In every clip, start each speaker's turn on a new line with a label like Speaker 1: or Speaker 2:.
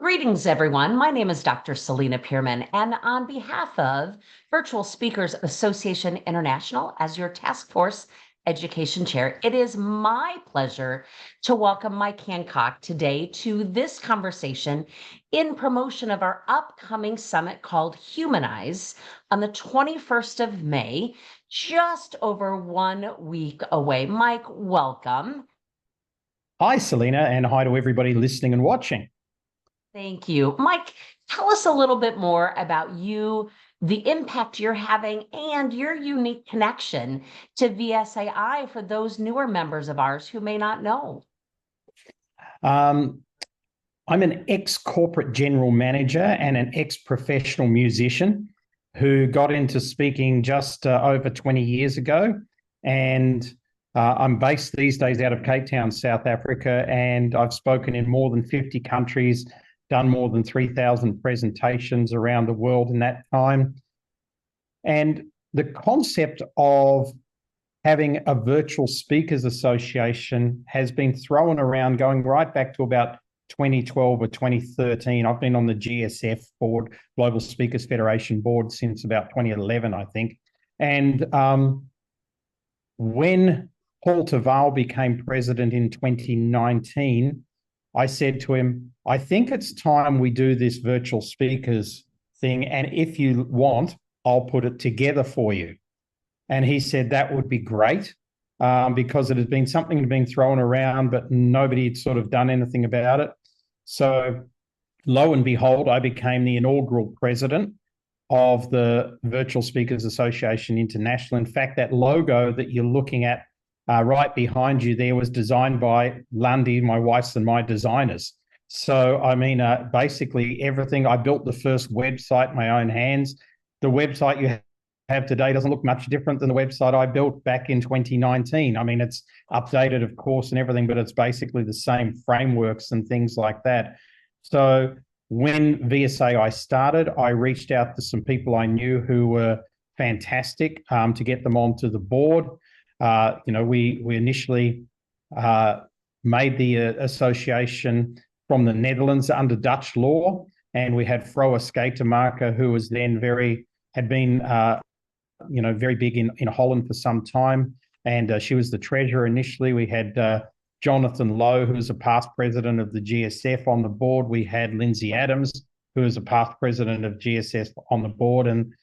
Speaker 1: Greetings, everyone. My name is Dr. Selena Pierman, and on behalf of Virtual Speakers Association International, as your task force education chair, it is my pleasure to welcome Mike Hancock today to this conversation in promotion of our upcoming summit called Humanize on the 21st of May, just over 1 week away. Mike, welcome.
Speaker 2: Hi, Selena, and hi to everybody listening and watching.
Speaker 1: Thank you. Mike, tell us a little bit more about you, the impact you're having, and your unique connection to VSAI for those newer members of ours who may not know.
Speaker 2: I'm an ex-corporate general manager and an ex-professional musician who got into speaking just over 20 years ago. And I'm based these days out of Cape Town, South Africa, and I've spoken in more than 50 countries, done more than 3,000 presentations around the world in that time. And the concept of having a virtual speakers association has been thrown around going right back to about 2012 or 2013. I've been on the GSF board, Global Speakers Federation board, since about 2011, I think. And when Paul Taval became president in 2019, I said to him, I think it's time we do this virtual speakers thing. And if you want, I'll put it together for you. And he said that would be great because it had been something that had been thrown around, but nobody had sort of done anything about it. So lo and behold, I became the inaugural president of the Virtual Speakers Association International. In fact, that logo that you're looking at right behind you there was designed by Lundy, my wife's and my designers. So, I mean, basically everything. I built the first website in my own hands. The website you have today doesn't look much different than the website I built back in 2019. I mean, it's updated, of course, and everything, but it's basically the same frameworks and things like that. So when VSAI started, I reached out to some people I knew who were fantastic to get them onto the board. We initially made the association from the Netherlands under Dutch law, and we had Froa Skatemarker, who was then had been very big in Holland for some time, and she was the treasurer initially. We had Jonathan Lowe, who was a past president of the GSF, on the board. We had Lindsay Adams, who was a past president of GSF, on the board and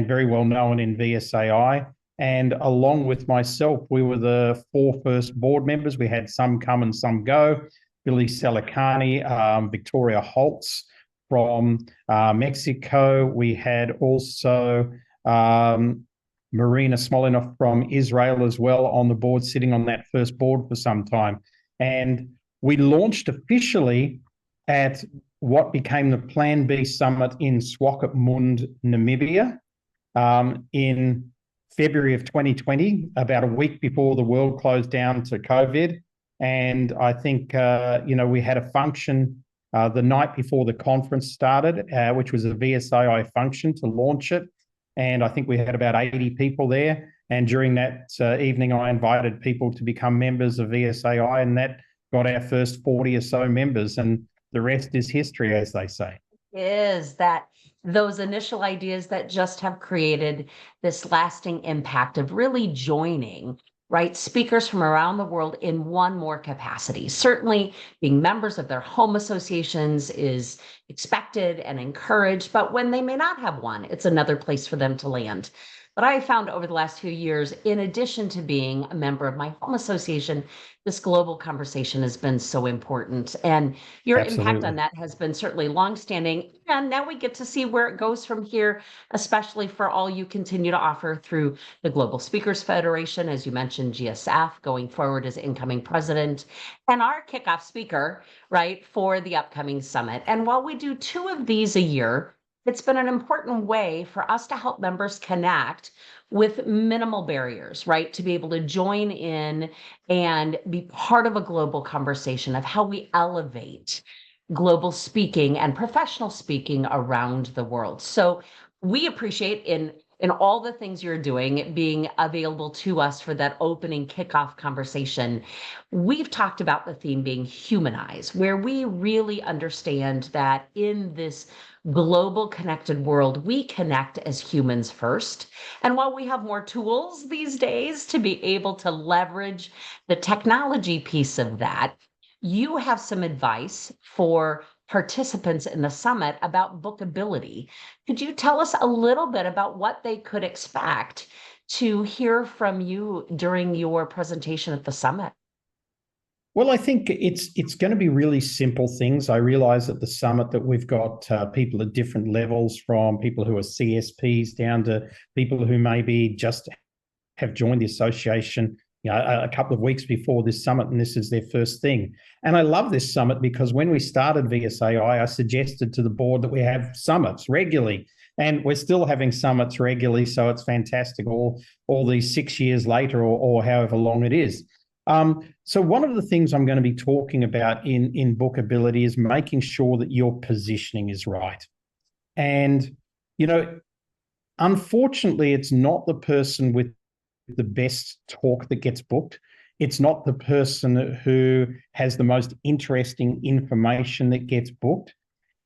Speaker 2: very well known in VSAI. And along with myself, we were the 4 first board members. We had some come and some go. Billy Salikani, Victoria Holtz from Mexico. We had also Marina Smolinov from Israel as well on the board, sitting on that first board for some time. And we launched officially at what became the Plan B Summit in Swakopmund, Namibia, in February of 2020, about a week before the world closed down to COVID. And I think, we had a function the night before the conference started, which was a VSAI function to launch it. And I think we had about 80 people there. And during that evening, I invited people to become members of VSAI, and that got our first 40 or so members. And the rest is history, as they say.
Speaker 1: Is that those initial ideas that just have created this lasting impact of really joining, right, speakers from around the world in one more capacity. Certainly being members of their home associations is expected and encouraged, but when they may not have one, it's another place for them to land. But I found over the last few years, in addition to being a member of my home association, this global conversation has been so important. And your impact on that has been certainly longstanding. And now we get to see where it goes from here, especially for all you continue to offer through the Global Speakers Federation, as you mentioned, GSF, going forward as incoming president, and our kickoff speaker, right, for the upcoming summit. And while we do 2 of these a year, it's been an important way for us to help members connect with minimal barriers, right? To be able to join in and be part of a global conversation of how we elevate global speaking and professional speaking around the world. So we appreciate in and all the things you're doing, being available to us for that opening kickoff conversation. We've talked about the theme being humanize, where we really understand that in this global connected world, we connect as humans first. And while we have more tools these days to be able to leverage the technology piece of that, you have some advice for participants in the summit about bookability. Could you tell us a little bit about what they could expect to hear from you during your presentation at the summit?
Speaker 2: Well, I think it's going to be really simple things. I realize at the summit that we've got people at different levels, from people who are CSPs down to people who maybe just have joined the association, a couple of weeks before this summit, and this is their first thing. And I love this summit because when we started VSAI, I suggested to the board that we have summits regularly, and we're still having summits regularly. So it's fantastic all these 6 years later, or however long it is. So one of the things I'm going to be talking about in bookability is making sure that your positioning is right. And, unfortunately, it's not the person with the best talk that gets booked. It's not the person who has the most interesting information that gets booked.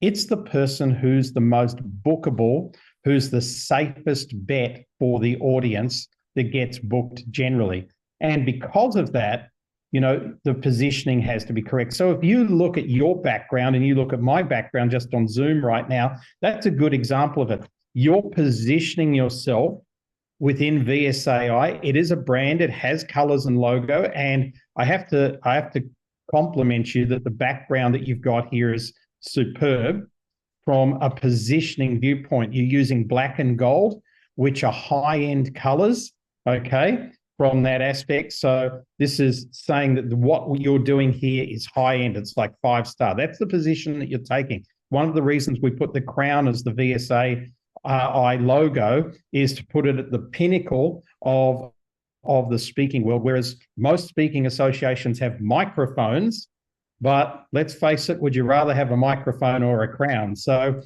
Speaker 2: It's the person who's the most bookable, who's the safest bet for the audience that gets booked generally. And because of that, the positioning has to be correct. So if you look at your background and you look at my background just on Zoom right now, that's a good example of it. You're positioning yourself within VSAI. It is a brand. It has colors and logo. And I have to compliment you that the background that you've got here is superb from a positioning viewpoint. You're using black and gold, which are high-end colors, okay, from that aspect. So this is saying that what you're doing here is high-end. It's like 5-star. That's the position that you're taking. One of the reasons we put the crown as the VSAI logo is to put it at the pinnacle of the speaking world, whereas most speaking associations have microphones. But let's face it, would you rather have a microphone or a crown? So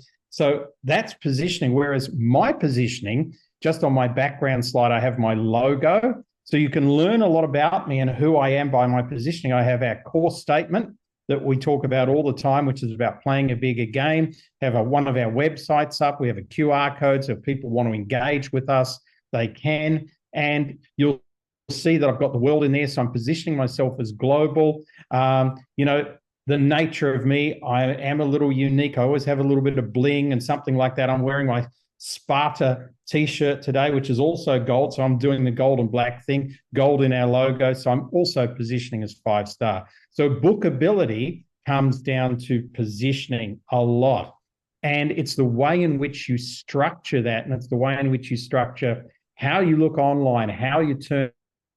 Speaker 2: that's positioning, whereas my positioning, just on my background slide, I have my logo. So you can learn a lot about me and who I am by my positioning. I have our core statement that we talk about all the time, which is about playing a bigger game. Have one of our websites up. We have a QR code, so if people want to engage with us, they can. And you'll see that I've got the world in there, so I'm positioning myself as global. The nature of me, I am a little unique. I always have a little bit of bling and something like that. I'm wearing my Sparta t-shirt today, which is also gold. So I'm doing the gold and black thing, gold in our logo. So I'm also positioning as 5-star. So bookability comes down to positioning a lot. And it's the way in which you structure that. And it's the way in which you structure how you look online, how you turn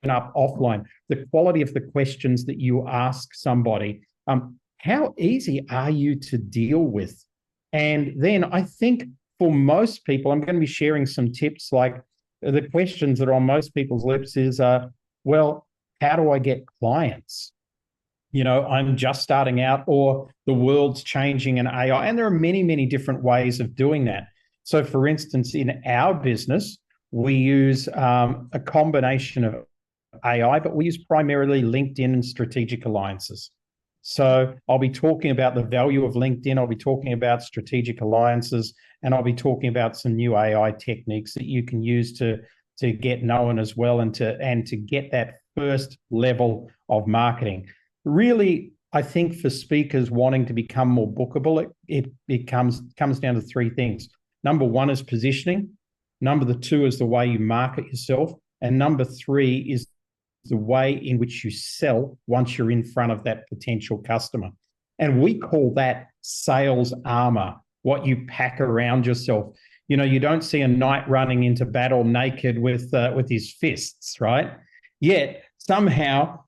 Speaker 2: up offline, the quality of the questions that you ask somebody. How easy are you to deal with? And then I think for most people, I'm going to be sharing some tips. Like the questions that are on most people's lips is, well, how do I get clients? I'm just starting out, or the world's changing in AI. And there are many, many different ways of doing that. So for instance, in our business, we use a combination of AI, but we use primarily LinkedIn and strategic alliances. So I'll be talking about the value of LinkedIn. I'll be talking about strategic alliances, and I'll be talking about some new AI techniques that you can use to get known as well, and to get that first level of marketing. Really, I think for speakers wanting to become more bookable, it comes down to 3 things. Number 1 is positioning. Number 2 is the way you market yourself. And number 3 is the way in which you sell once you're in front of that potential customer. And we call that sales armor, what you pack around yourself. You don't see a knight running into battle naked with his fists, right? Yet somehow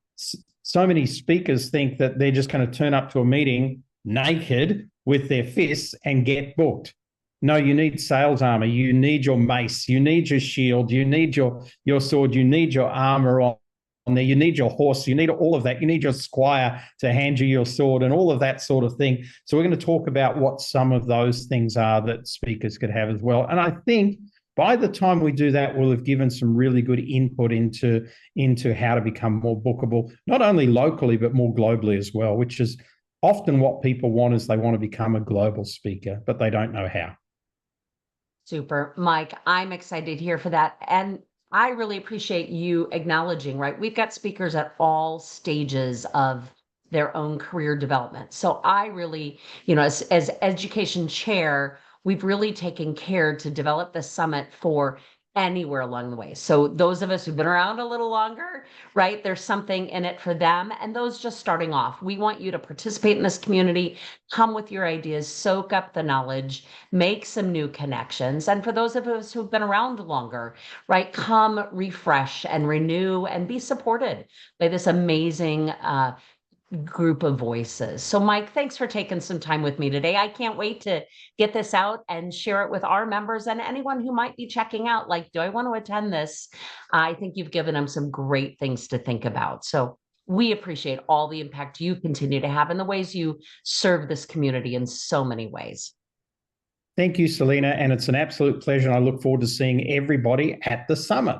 Speaker 2: so many speakers think that they're just going to turn up to a meeting naked with their fists and get booked. No, you need sales armor. You need your mace. You need your shield. You need your sword. You need your armor on there. You need your horse. You need all of that. You need your squire to hand you your sword and all of that sort of thing. So we're going to talk about what some of those things are that speakers could have as well. And I think By the time we do that, we'll have given some really good input into how to become more bookable, not only locally, but more globally as well, which is often what people want. Is they want to become a global speaker, but they don't know how.
Speaker 1: Super. Mike, I'm excited here for that. And I really appreciate you acknowledging, right? We've got speakers at all stages of their own career development. So I really, as education chair, we've really taken care to develop the summit for anywhere along the way. So those of us who've been around a little longer, right? There's something in it for them. And those just starting off, we want you to participate in this community, come with your ideas, soak up the knowledge, make some new connections. And for those of us who've been around longer, right? Come refresh and renew and be supported by this amazing group of voices. So Mike, thanks for taking some time with me today. I can't wait to get this out and share it with our members and anyone who might be checking out, like, do I want to attend this? I think you've given them some great things to think about. So we appreciate all the impact you continue to have and the ways you serve this community in so many ways.
Speaker 2: Thank you, Selena, and it's an absolute pleasure. And I look forward to seeing everybody at the summit.